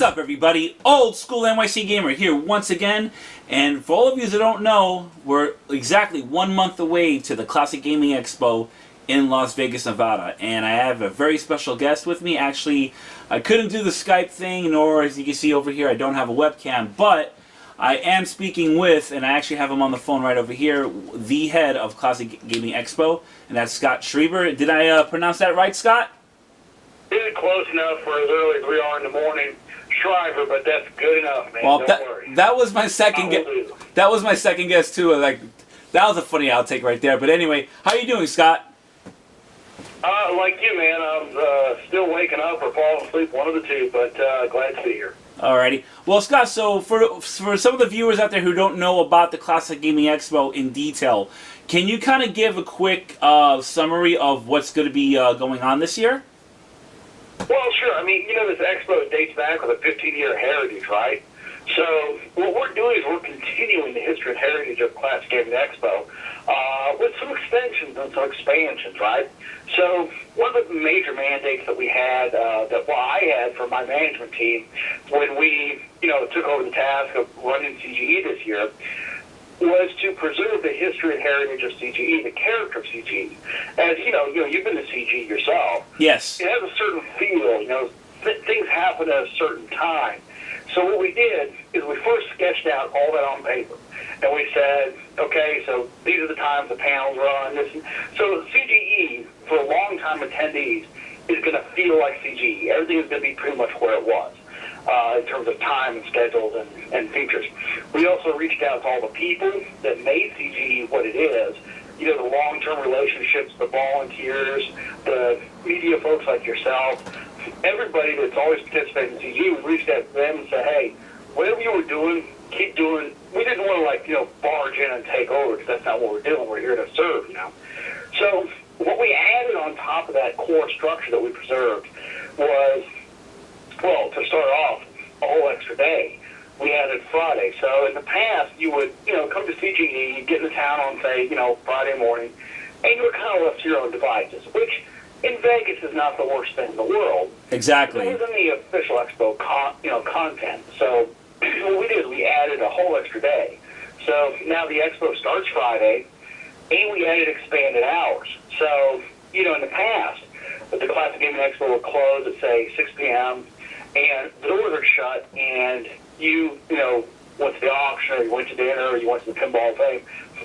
What's up, everybody? Old School NYC Gamer here once again, and for all of you that don't know, we're exactly 1 month away to the Classic Gaming Expo in Las Vegas, Nevada, and I have a very special guest with me. Actually, I couldn't do the Skype thing, nor, as you can see over here, I don't have a webcam, but I am speaking with, and I actually have him on the phone right over here, the head of Classic Gaming Expo, and that's Scott Schreiber. Did I pronounce that right, Scott? It's close enough for as early as we are in the morning, Schreiber, but that's good enough, man. Well, Don't worry. That was my second guess. That was my second guess too. Like, that was a funny outtake right there. But anyway, how you doing, Scott? Like you, man. I'm still waking up or falling asleep, one of the two. But glad to be here. Alrighty. Well, Scott. So for some of the viewers out there who don't know about the Classic Gaming Expo in detail, can you kind of give a quick summary of what's going to be going on this year? Well, sure. I mean, you know, this expo dates back with a 15-year heritage, right? So what we're doing is we're continuing the history and heritage of Classic Gaming Expo with some extensions and some expansions, right? So one of the major mandates that we had, I had for my management team when we, took over the task of running CGE this year, was to preserve the history and heritage of CGE, the character of CGE. As you've been to CGE yourself. Yes. It has a certain feel. Things happen at a certain time. So what we did is we first sketched out all that on paper, and we said, okay, so these are the times the panels run. So CGE for long-time attendees is going to feel like CGE. Everything is going to be pretty much where it was. In terms of time and schedules and features. We also reached out to all the people that made CGE what it is, the long-term relationships, the volunteers, the media folks like yourself, everybody that's always participated in CGE. We reached out to them and said, hey, whatever you were doing, keep doing. We didn't want to, barge in and take over, because that's not what we're doing. We're here to serve, So what we added on top of that core structure that we preserved was, well, to start off, a whole extra day. We added Friday. So in the past, you would, come to CGE, you'd get into town on, say, Friday morning, and you were kind of left to your own devices, which in Vegas is not the worst thing in the world. Exactly. It wasn't the official expo content. So what we did is we added a whole extra day. So now the expo starts Friday, and we added expanded hours. So, in the past, the Classic Gaming Expo would close at, say, 6 p.m., and the doors are shut, and you went to the auction, or you went to dinner, or you went to the pinball thing,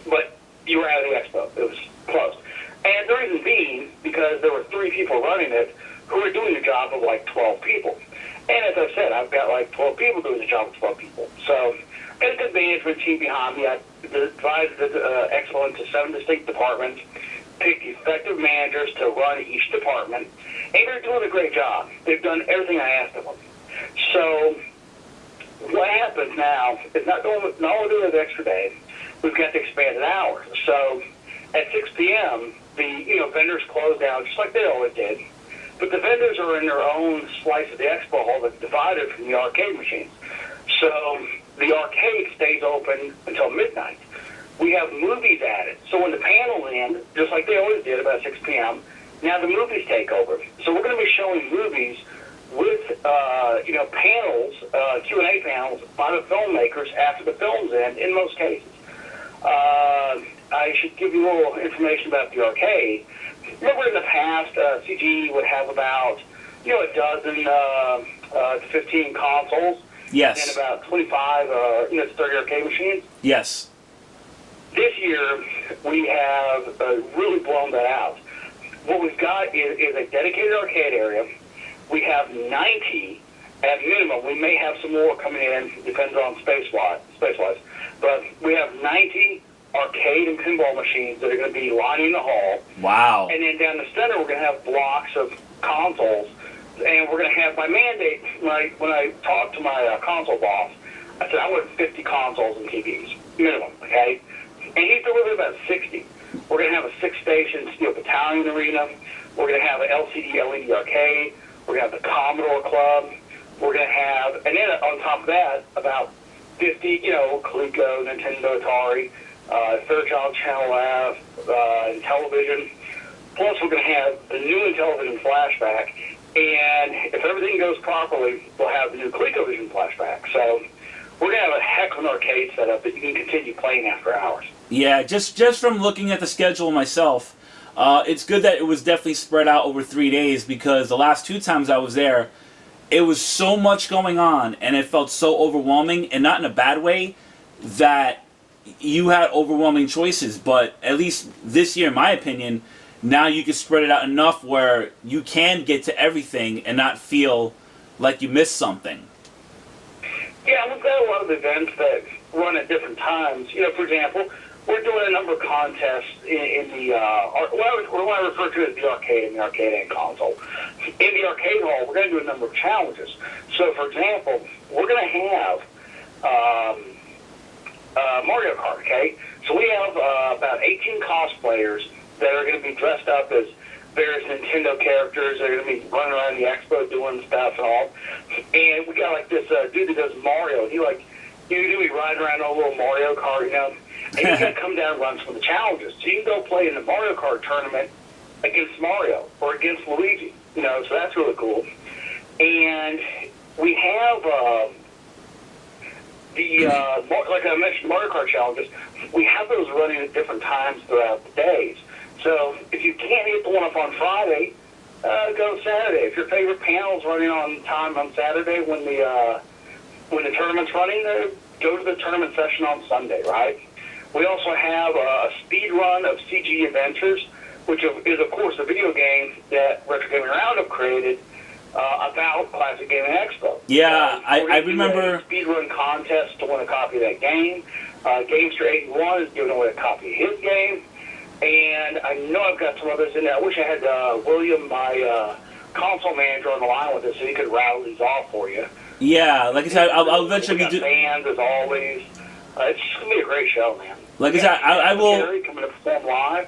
but you were out of the expo. It was closed. And the reason being, because there were 3 people running it who were doing the job of, 12 people. And as I said, I've got, 12 people doing the job of 12 people. So I got a good management team behind me. I divided the expo into 7 distinct departments, picked effective managers to run each department, and they're doing a great job. They've done everything I asked of them. So what happens now is not only doing the extra day, we've got the expanded hours. So at 6 p.m., the vendors close down just like they always did, but the vendors are in their own slice of the expo hall that's divided from the arcade machines. So the arcade stays open until midnight. We have movies added. So when the panels end, just like they always did about 6 p.m., now the movies take over. So we're going to be showing movies with, panels, Q&A panels by the filmmakers after the films end, in most cases. I should give you a little information about the arcade. Remember in the past, CGE would have about, a dozen to 15 consoles. Yes. And about 25, to 30 arcade machines. Yes. This year, we have really blown that out. What we've got is a dedicated arcade area. We have 90 at minimum. We may have some more coming in, depends on space-wise. But we have 90 arcade and pinball machines that are going to be lining the hall. Wow. And then down the center, we're going to have blocks of consoles. And we're going to have my mandate, when I talked to my console boss, I said, I want 50 consoles and TVs, minimum, okay? And he's delivered about 60. We're going to have a 6-station steel battalion arena. We're going to have an LCD LED arcade. We're going to have the Commodore Club. We're going to have, and then on top of that, about 50, Coleco, Nintendo, Atari, Fairchild Channel F, and television. Plus, we're going to have the new Intellivision flashback And if everything goes properly, we'll have the new ColecoVision flashback. So we're going to have a heck of an arcade setup that you can continue playing after hours. Yeah, just from looking at the schedule myself, it's good that it was definitely spread out over 3 days, because the last 2 times I was there, it was so much going on, and it felt so overwhelming, and not in a bad way, that you had overwhelming choices. But at least this year, in my opinion, now you can spread it out enough where you can get to everything and not feel like you missed something. Yeah, we've got a lot of events that run at different times. You know, for example, we're doing a number of contests in the, what I refer to as the arcade and the arcade and console. In the arcade hall, we're going to do a number of challenges. So, for example, we're going to have Mario Kart, okay? So we have about 18 cosplayers that are going to be dressed up as various Nintendo characters. They're going to be running around the expo doing stuff and all. And we got like this dude that does Mario. He be riding around on a little Mario Kart, you know. And he's going to come down and run some of the challenges. So you can go play in the Mario Kart tournament against Mario or against Luigi, you know. So that's really cool. And we have like I mentioned, Mario Kart challenges. We have those running at different times throughout the days. So if you can't get the one up on Friday, go Saturday. If your favorite panel's running on time on Saturday when the tournament's running, go to the tournament session on Sunday, right? We also have a speed run of CGE Adventures, which is, of course, a video game that Retro Gaming Roundup created about Classic Gaming Expo. Yeah, I remember. A speed run contest to win a copy of that game. Gamester81 is giving away a copy of his game. And I know I've got some others in there. I wish I had William, my console manager, on the line with us so he could rattle these off for you. Yeah, like I said, I'll eventually be fans as always. It's just gonna be a great show, man. Like I said, I will. Gary coming to perform live.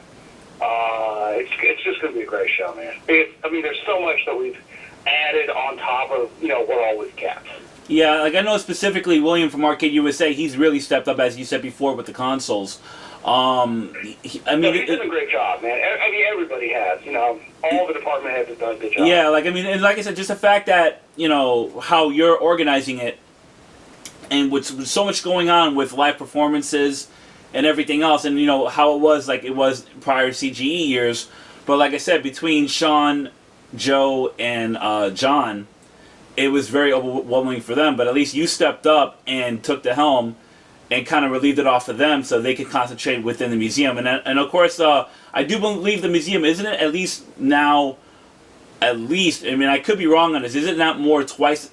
It's just gonna be a great show, man. There's so much that we've added on top of what all we've kept. Yeah, like I know specifically William from Arcade USA. He's really stepped up, as you said before, with the consoles. He's done a great job, man. Everybody has. All the department heads have done a good job. Yeah, and like I said, just the fact that how you're organizing it, and with so much going on with live performances and everything else, and how it was prior to CGE years. But like I said, between Sean, Joe, and John, it was very overwhelming for them. But at least you stepped up and took the helm and kind of relieved it off of them so they could concentrate within the museum. And of course, I do believe the museum, isn't it, at least, I could be wrong on this, is it not more twice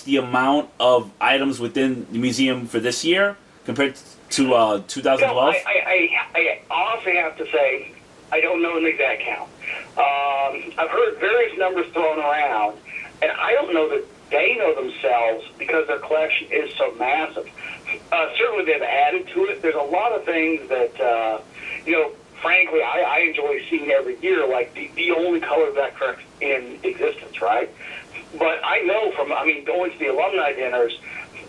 the amount of items within the museum for this year compared to 2012? I honestly have to say, I don't know an exact count. I've heard various numbers thrown around, and I don't know that they know themselves because their collection is so massive. Certainly they've added to it. There's a lot of things that, frankly, I enjoy seeing every year, like the only color vector in existence, right? But I know from, going to the alumni dinners,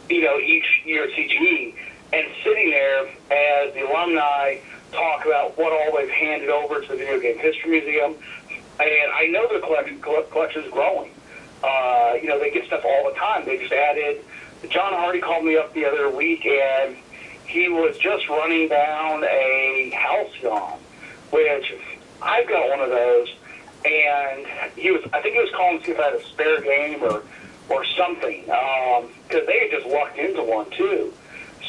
each year at CGE, and sitting there as the alumni talk about what all they've handed over to the Video Game History Museum, and I know the collection is growing. They get stuff all the time. They just added. John Hardy called me up the other week, and he was just running down a Halcyon, which I've got one of those, and I think he was calling to see if I had a spare game or something, because they had just lucked into one too.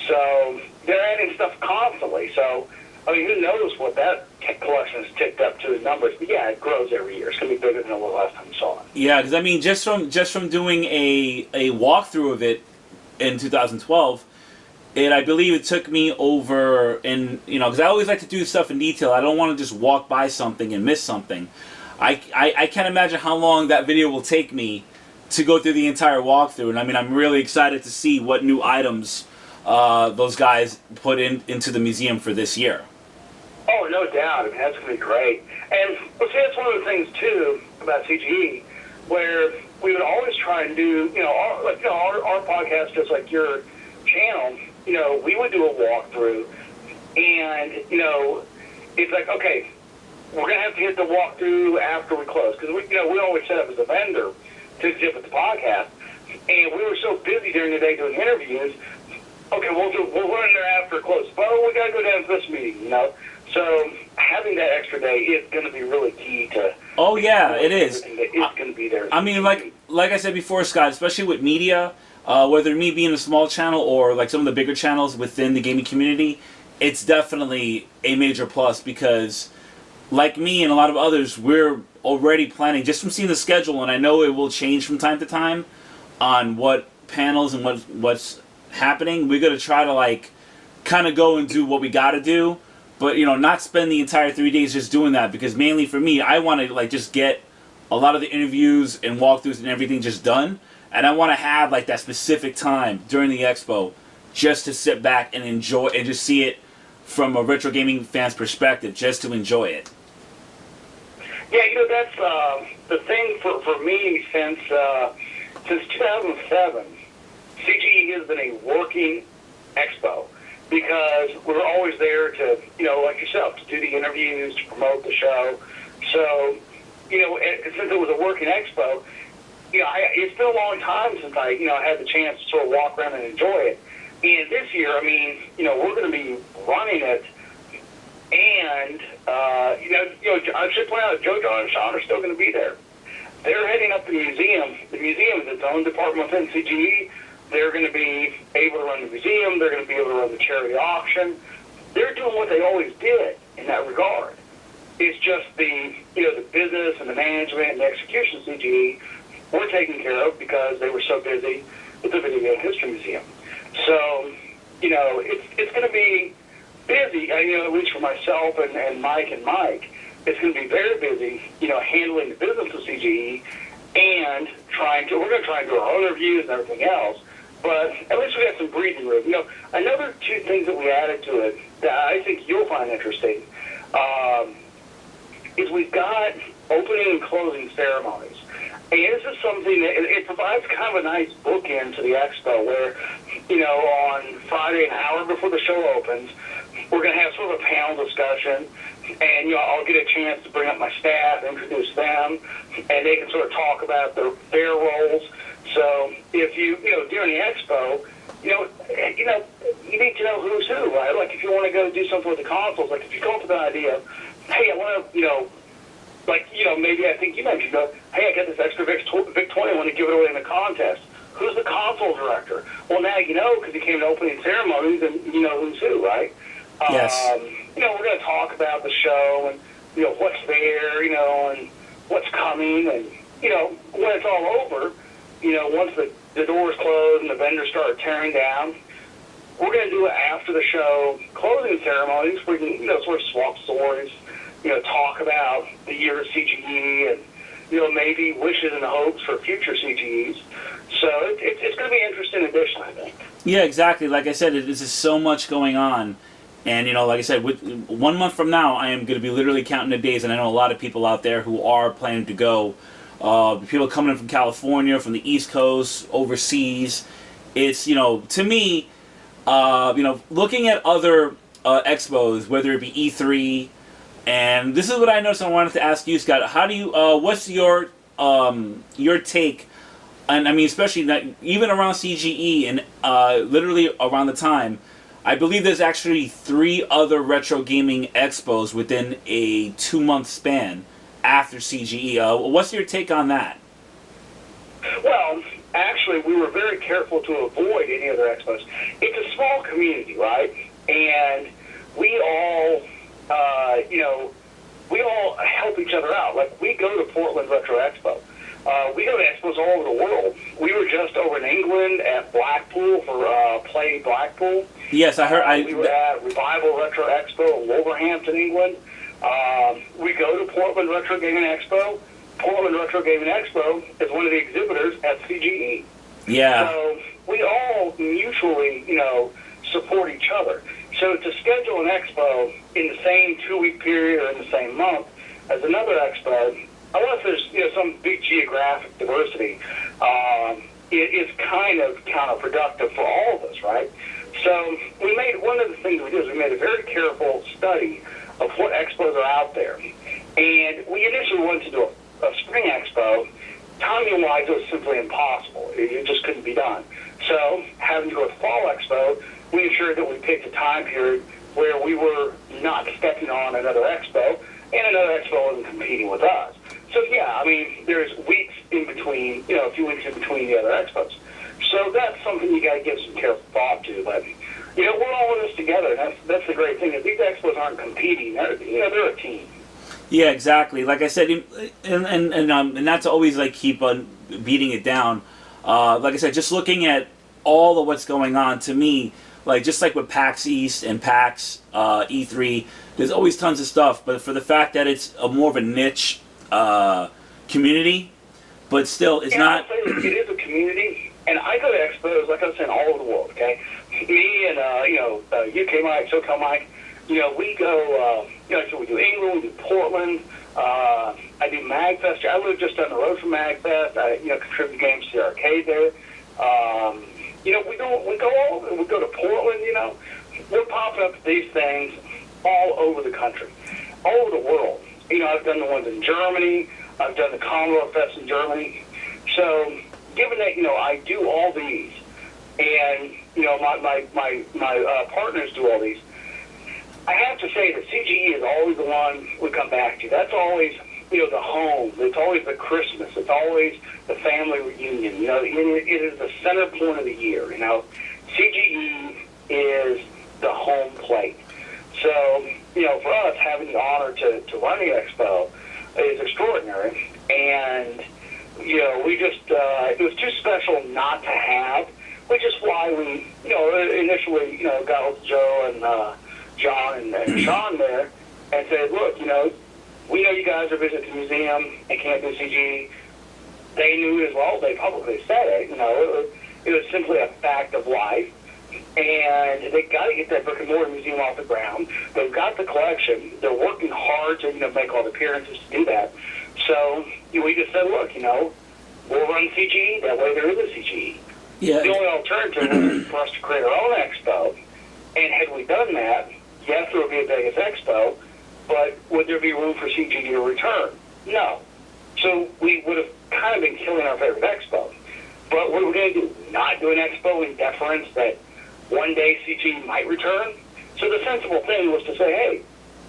So they're adding stuff constantly. So who knows what that collection has ticked up to in numbers? But yeah, it grows every year. It's gonna be bigger than the last time you saw it. Yeah, because just from doing a walkthrough of it in 2012, I believe it took me over, and because I always like to do stuff in detail. I don't want to just walk by something and miss something. I can't imagine how long that video will take me to go through the entire walkthrough, and I'm really excited to see what new items those guys put into the museum for this year. Oh, no doubt. That's going to be great. And see, that's one of the things too about CGE, where we would always try and do, our podcast, just like your channel, we would do a walkthrough, and, it's like, okay, we're going to have to hit the walkthrough after we close, because we always set up as a vendor to exhibit the podcast, and we were so busy during the day doing interviews. Okay, we'll run there after close. Well, we got to go down to this meeting, So having that extra day is going to be really key to. Oh yeah, it is. It's going to be there. I mean, like I said before, Scott, especially with media, whether me being a small channel or like some of the bigger channels within the gaming community, it's definitely a major plus because, like me and a lot of others, we're already planning just from seeing the schedule, and I know it will change from time to time on what panels and what's happening. We're gonna try to like kind of go and do what we got to do, but not spend the entire 3 days just doing that, because mainly for me, I want to like just get a lot of the interviews and walkthroughs and everything just done, and I want to have like that specific time during the expo just to sit back and enjoy and just see it from a retro gaming fan's perspective, just to enjoy it. Yeah, that's the thing for me since 2007. CGE has been a working expo because we're always there to, like yourself, to do the interviews, to promote the show. So, since it was a working expo, it's been a long time since I had the chance to sort of walk around and enjoy it. And this year, we're going to be running it, and I should point out, Joe, John, and Sean are still going to be there. They're heading up the museum. The museum is its own department within CGE. They're going to be able to run the museum. They're going to be able to run the charity auction. They're doing what they always did in that regard. It's just the business and the management and the execution of CGE were taken care of because they were so busy with the Video Game History Museum. So, it's going to be busy, at least for myself and Mike and Mike. It's going to be very busy, handling the business of CGE and we're going to try and do our own reviews and everything else. But at least we got some breathing room. Another two things that we added to it that I think you'll find interesting is we've got opening and closing ceremonies. And this is something that it provides kind of a nice bookend to the expo where, on Friday, an hour before the show opens, we're going to have sort of a panel discussion, and I'll get a chance to bring up my staff, introduce them, and they can sort of talk about their roles. So if during the expo, you need to know who's who, right? Like if you want to go do something with the consoles, like if you come up with an idea, hey, I want to, maybe I think you mentioned, hey, I got this extra VIC 20, I want to give it away in the contest. Who's the console director? Well, now you know because you came to opening ceremonies and you know who's who, right? Yes. We're going to talk about the show and, what's there, and what's coming. And, when it's all over, once the doors close and the vendors start tearing down, we're going to do it after the show closing ceremonies where we can, sort of swap stories, talk about the year of CGE and, maybe wishes and hopes for future CGEs. So it's going to be an interesting addition, I think. Yeah, exactly. Like I said, there's just so much going on. And, like I said, 1 month from now, I am going to be literally counting the days. And I know a lot of people out there who are planning to go. People coming in from California, from the East Coast, overseas. It's, to me, looking at other expos, whether it be E3, and this is what I noticed. I wanted to ask you, Scott. How do you? What's your take? And I mean, especially that even around CGE and literally around the time, I believe there's actually 3 other retro gaming expos within a 2-month span after CGE. What's your take on that? Well, actually, we were very careful to avoid any other expos. It's a small community, right? And we all, we all help each other out. Like, we go to Portland Retro Expo. We go to expos all over the world. We were just over in England at Blackpool for Play Blackpool. Yes, I heard. We were at Revival Retro Expo in Wolverhampton, England. We go to Portland Retro Gaming Expo. Portland Retro Gaming Expo is one of the exhibitors at CGE. Yeah. So we all mutually, support each other. So to schedule an expo in the same 2-week period or in the same month as another expo, unless there's some big geographic diversity, it is kind of counterproductive for all of us, right? So one of the things we did is we made a very careful study of what expos are out there. And we initially wanted to do a spring expo. Timing-wise, it was simply impossible. It just couldn't be done. So, having to go to fall expo, we ensured that we picked a time period where we were not stepping on another expo, and another expo wasn't competing with us. So, yeah, I mean, there's weeks in between, a few weeks in between the other expos. So that's something you got to give some careful thought to. But, we're all in this together. And that's the great thing. Is these expos aren't competing. They're a team. Yeah, exactly. Like I said, and not to always keep on beating it down. Like I said, just looking at all of what's going on, to me, just like with PAX East and PAX E3, there's always tons of stuff. But for the fact that it's more of a niche community, but still, it's not. It is a community, and I go to expos, like I was saying, all over the world. Okay, me and UK Mike, SoCal Mike. We go. So we do England, we do Portland. I do MagFest. I live just down the road from MagFest. I contribute games to the arcade there. We go all over. We go to Portland. We're popping up these things all over the country, all over the world. I've done the ones in Germany. I've done the Commonwealth Fest in Germany. So, given that I do all these, and my partners do all these, I have to say that CGE is always the one we come back to. That's always the home. It's always the Christmas. It's always the family reunion. It is the center point of the year. CGE is the home plate. So, for us, having the honor to run the expo is extraordinary. And, we just, it was too special not to have, which is why we, initially, got with Joe and John and Sean there and said, look, we know you guys are visiting the museum and can't do CGE. They knew as well. They publicly said it. It was simply a fact of life. And they got to get that brick and mortar museum off the ground. They've got the collection. They're working hard to make all the appearances to do that. So we just said, look, we'll run CGE. That way there is a CGE. Yeah. The only alternative was for us to create our own expo. And had we done that, yes, there would be a Vegas expo, but would there be room for CGE to return? No. So we would have kind of been killing our favorite expo. But what we're going to do, not do an expo in deference that one day CGE might return. So the sensible thing was to say, hey,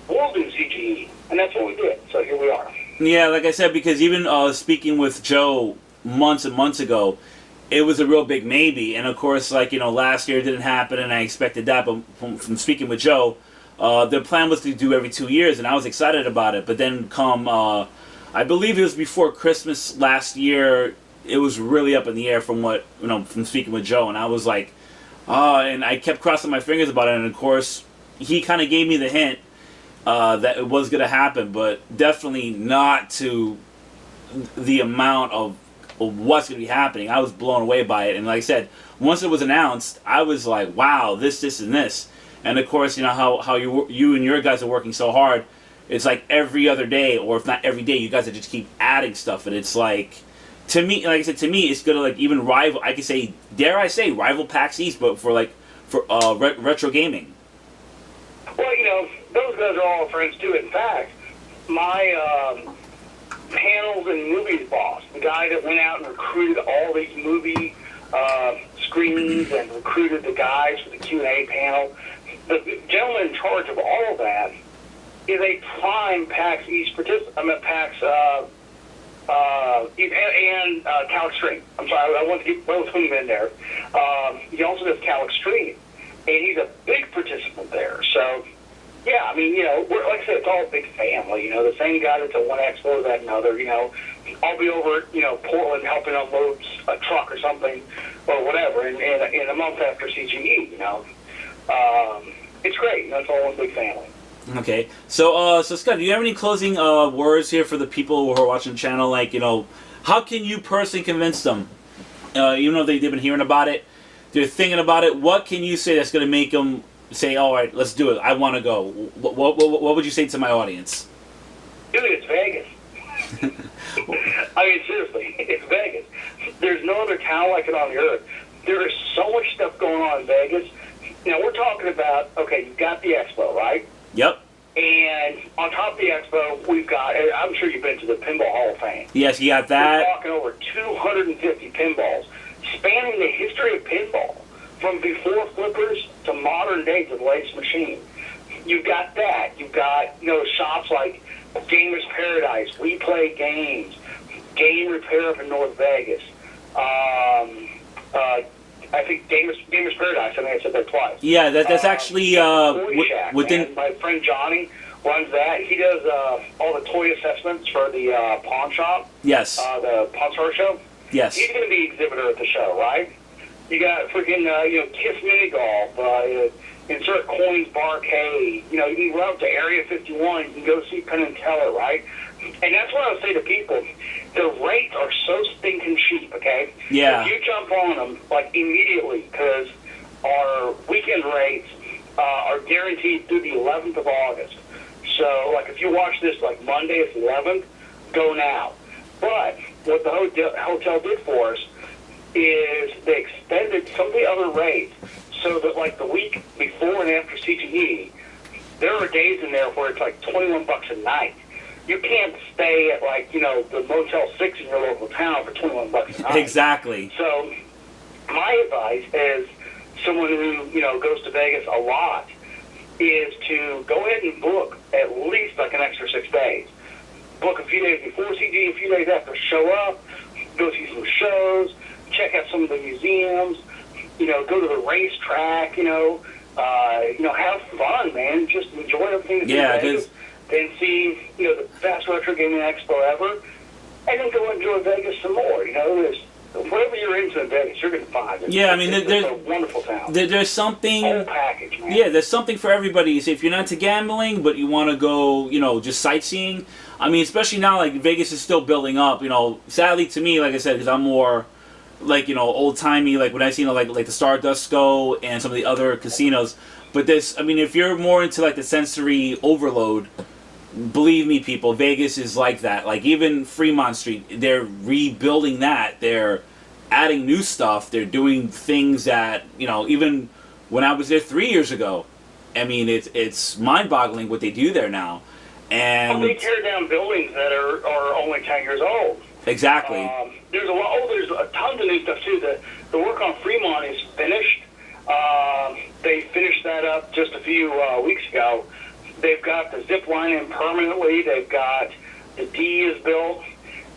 we'll do CGE. And that's what we did. So here we are. Yeah, like I said, because even speaking with Joe months and months ago, it was a real big maybe. And of course, last year it didn't happen, and I expected that. But from speaking with Joe, the plan was to do every 2 years, and I was excited about it. But then I believe it was before Christmas last year, it was really up in the air from what, from speaking with Joe. And I was like, and I kept crossing my fingers about it. And of course, he kind of gave me the hint that it was going to happen, but definitely not to the amount of what's going to be happening. I was blown away by it. And like I said, once it was announced, I was like, wow, this, and this. And of course, how you and your guys are working so hard. It's like every other day, or if not every day, you guys just keep adding stuff. And it's like, to me, like I said, it's going to even rival, I could say, dare I say, rival PAX East, but for retro gaming. Well, those guys are all friends too. In fact, my panels and movies boss, the guy that went out and recruited all these movie screens and recruited the guys for the Q&A panel, the gentleman in charge of all of that is a prime PAX East participant. PAX and Cal Extreme. I'm sorry, I want to get both of them in there. He also does Cal Extreme, and he's a big participant there. So, yeah, we're, like I said, it's all a big family. The same guy that's at one expo is at another. I'll be over at Portland helping unload a truck or something or whatever, and a month after CGE. It's great. It's all one big family. Okay, so Scott, do you have any closing words here for the people who are watching the channel? How can you personally convince them? They've been hearing about it, they're thinking about it. What can you say that's going to make them say, all right, let's do it, I want to go? What would you say to my audience? Dude, it's Vegas. Seriously, it's Vegas. There's no other town like it on the earth. There is so much stuff going on in Vegas. We're talking about, okay, you've got the expo, right? Yep. And on top of the expo, we've got, I'm sure you've been to the Pinball Hall of Fame. Yes, you got that. We're talking over 250 pinballs, spanning the history of pinball, from before flippers to modern day to the latest machine. You've got that. You've got, shops like Gamers Paradise, We Play Games, Game Repair up in North Vegas. I think Gamers Paradise, I think I said that twice. Yeah, that's actually within... My friend Johnny runs that. He does all the toy assessments for the pawn shop. Yes. The Pawn Store Show. Yes. He's going to be exhibitor at the show, right? You got freaking, Kiss Mini Golf, Insert Coins Barcade. You can run up to Area 51. You can go see Penn and Teller, right? And that's what I would say to people. The rates are so stinking cheap, okay? Yeah. If you jump on them, immediately, because our weekend rates are guaranteed through the 11th of August. So, if you watch this, Monday is the 11th, go now. But what the hotel did for us is they extended some of the other rates so that, the week before and after CGE, there are days in there where it's $21 a night. You can't stay at the Motel 6 in your local town for $21 a night. Exactly. So my advice as someone who, goes to Vegas a lot is to go ahead and book at least an extra 6 days. Book a few days before CG, a few days after, show up, go see some shows, check out some of the museums, go to the racetrack, have fun, man. Just enjoy everything. Yeah, because... And see, the best retro gaming expo ever, and then go enjoy Vegas some more. Whatever you're into in Vegas, you're going to find it. Yeah, there's a wonderful town. There's something... Whole package, man. Yeah, there's something for everybody. So if you're not into gambling, but you want to go, just sightseeing, especially now, Vegas is still building up, sadly to me, like I said, because I'm more... old-timey, when I see, the Stardust go and some of the other casinos. But this, if you're more into, the sensory overload, believe me, people, Vegas is like that. Even Fremont Street, they're rebuilding that. They're adding new stuff. They're doing things that, even when I was there 3 years ago, it's mind-boggling what they do there now. And they tear down buildings that are only 10 years old. Exactly. There's a ton of new stuff too. The work on Fremont is finished. They finished that up just a few weeks ago. They've got the zip line in permanently. They've got the D is built,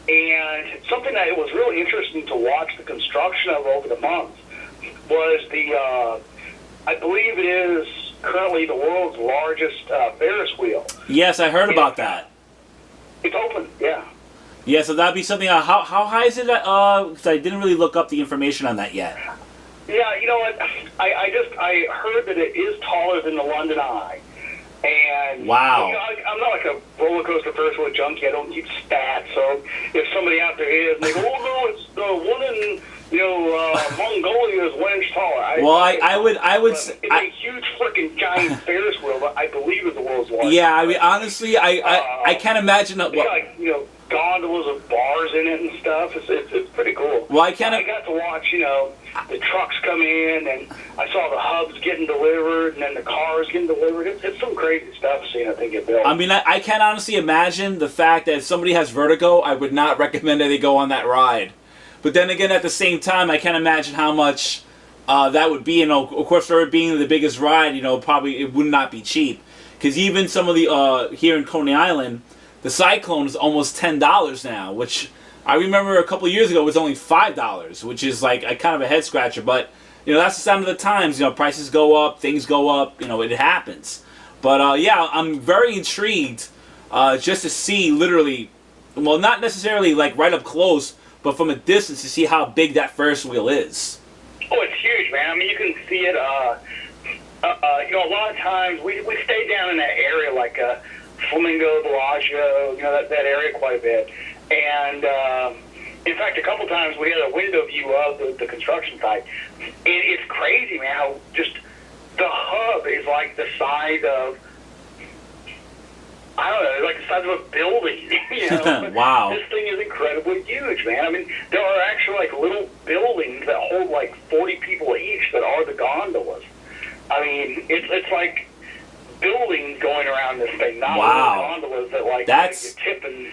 and something that was really interesting to watch the construction of over the months was the I believe it is currently the world's largest Ferris wheel. Yes, I heard about that. It's open, yeah. Yeah, so that'd be something. How high is it? Because I didn't really look up the information on that yet. Yeah, you know what? I heard that it is taller than the London Eye. And wow. I'm not like a roller coaster Ferris wheel junkie. I don't keep stats. So if somebody out there is, and they go, "Oh no, it's the one in Mongolia is 1 inch taller." I would. It's a huge freaking giant Ferris wheel, but I believe it's the world's largest. Yeah, honestly, I can't imagine that. Gondolas with bars in it and stuff. It's pretty cool. Well, I got to watch, the trucks come in, and I saw the hubs getting delivered, and then the cars getting delivered. It's some crazy stuff seeing that thing get built. I can't honestly imagine the fact that if somebody has vertigo, I would not recommend that they go on that ride. But then again, at the same time, I can't imagine how much that would be. Of course, for it being the biggest ride, probably it would not be cheap. Because even some of the, here in Coney Island, the Cyclone is almost $10 now, which I remember a couple of years ago was only $5, which is a kind of a head scratcher. But that's the sign of the times. Prices go up, things go up. It happens. But yeah, I'm very intrigued just to see literally, well, not necessarily right up close, but from a distance to see how big that Ferris wheel is. Oh, it's huge, man. You can see it. A lot of times we stay down in that area Flamingo, Bellagio, that area quite a bit. And in fact, a couple times we had a window view of the construction site. It's crazy, man, how just the hub is the size of, I don't know, the size of a building. Wow. This thing is incredibly huge, man. There are actually little buildings that hold 40 people each that are the gondolas. It's buildings going around this thing, not Wow. little gondolas that like That's- you tip and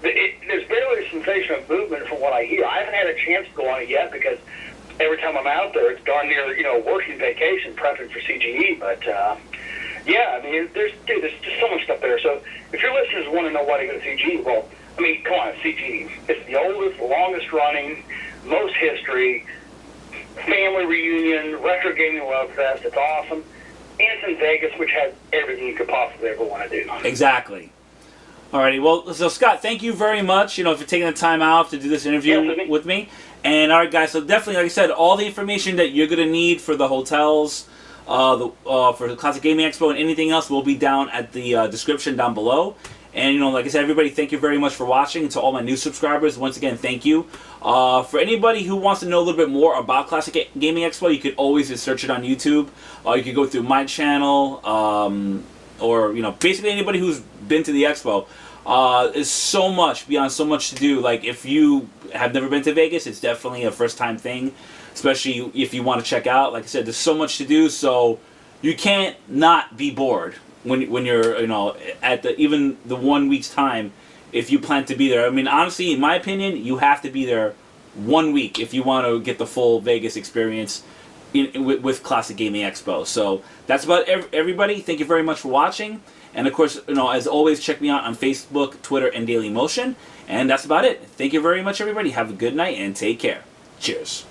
there's barely a sensation of movement from what I hear. I haven't had a chance to go on it yet because every time I'm out there, it's darn near working vacation, prepping for CGE. But yeah, I mean, there's just so much stuff there. So if your listeners want to know why to go to CGE, well, I mean, come on, CGE. It's the oldest, longest running, most history, family reunion, retro gaming love fest. It's awesome. And it's in Vegas, which has everything you could possibly ever want to do. Exactly. Alrighty, well, so Scott, thank you very much, for taking the time out to do this interview with me. And alright, guys, so definitely, like I said, all the information that you're going to need for the hotels, for the Classic Gaming Expo, and anything else will be down at the description down below. And, like I said, everybody, thank you very much for watching. And to all my new subscribers, once again, thank you. For anybody who wants to know a little bit more about Classic Gaming Expo, you could always just search it on YouTube. You could go through my channel, or, basically anybody who's been to the Expo. There's so much, beyond so much to do. Like, if you have never been to Vegas, it's definitely a first-time thing, especially if you want to check out. Like I said, there's so much to do, so you can't not be bored when you're, at even the 1 week's time, if you plan to be there. I mean, honestly, in my opinion, you have to be there 1 week if you want to get the full Vegas experience with Classic Gaming Expo. So that's about everybody. Thank you very much for watching. And of course, as always, check me out on Facebook, Twitter, and DailyMotion. And that's about it. Thank you very much, everybody. Have a good night and take care. Cheers.